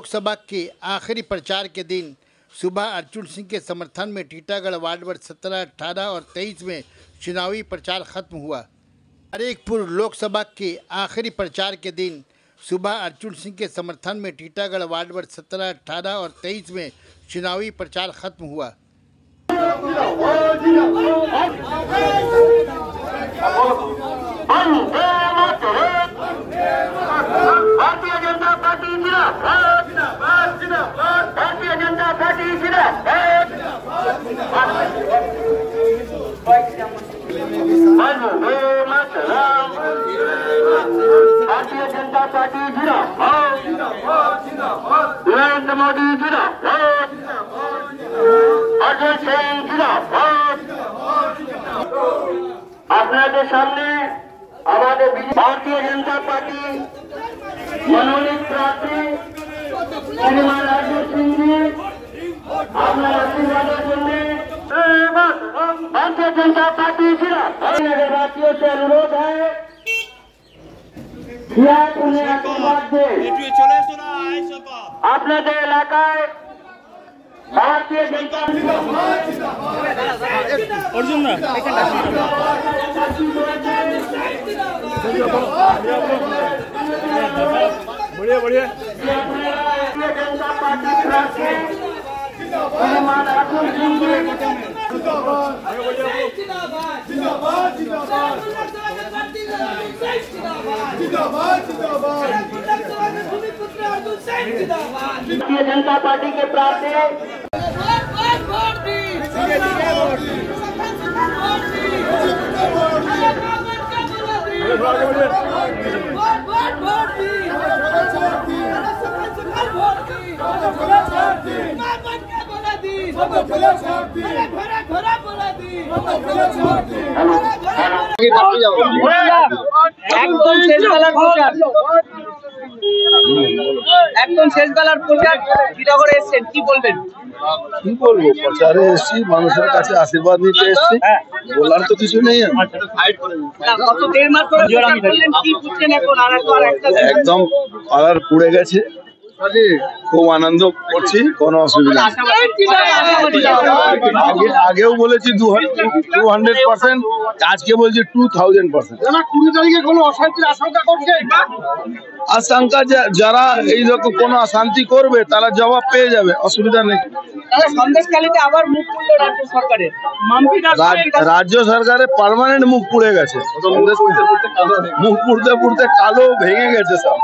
लोकसभा के आखिरी प्रचार के दिन सुबह अर्जुन सिंह के समर्थन में टीटागढ़ वार्ड नंबर 17, 18 और 23 में चुनावी प्रचार खत्म हुआ। हरेकपुर लोकसभा के आखिरी प्रचार के दिन सुबह अर्जुन सिंह के समर्थन में टीटागढ़ वार्ड नंबर 17, 18 और 23 में चुनावी प्रचार खत्म हुआ। भारतीय जनता पार्टी जिंदाबाद, भारतीय जनता पार्टी जिंदाबाद। वंदे मातरम। भारतीय जनता पार्टी जिंदाबाद, नरेंद्र मोदी जिंदाबाद, अजय सिंह जिंदाबाद। আপনাদের সামনে আমাদের भारतीय जनता पार्टी मनोनीत प्रार्थी श्रीमान अर्जुन सिंह जी আপনার আশীর্বাদের জন্য भारतीय जनता पार्टी नगरवासियों से अनुरोध है उन्हें आशीर्वाद दे। আপনাদের এলাকায় भारतीय जनता अर्जुन बढ़िया बढ़िया भारतीय जनता पार्टी प्रार्थी श्रीमान अर्जुन सिंह जी भारतीय जनता पार्टी के प्रार्थी একদম শেষ বেলার প্রচার টিটাগড়ে এসেছেন, কি বলবেন? কি বলবো, প্রচারে এসেছি, মানুষের কাছে আশীর্বাদ নিতে এসেছি, বলার তো কিছু নেই। গত 1.5 মাস ধরে কি বুঝছেন এখন? একদম পাড়ার পুড়ে গেছে, খুব আনন্দ করছি, কোনো অসুবিধা নেই। আগেও বলেছি 200%, আজকে বলছি 2000%। 20 তারিখে কোনো অশান্তির আশঙ্কা করছে? আশঙ্কা যারা এই রকম কোনো অশান্তি করবে তারা জবাব পেয়ে যাবে, অসুবিধা নেই। সন্দেশখালীতে আবার মুখ খুলল রাজ্য সরকারের, রাজ্য সরকারের পার্মানেন্ট মুখ পুড়ে গেছে, মুখ পুড়তে পুড়তে কালো ভেঙে গেছে সব।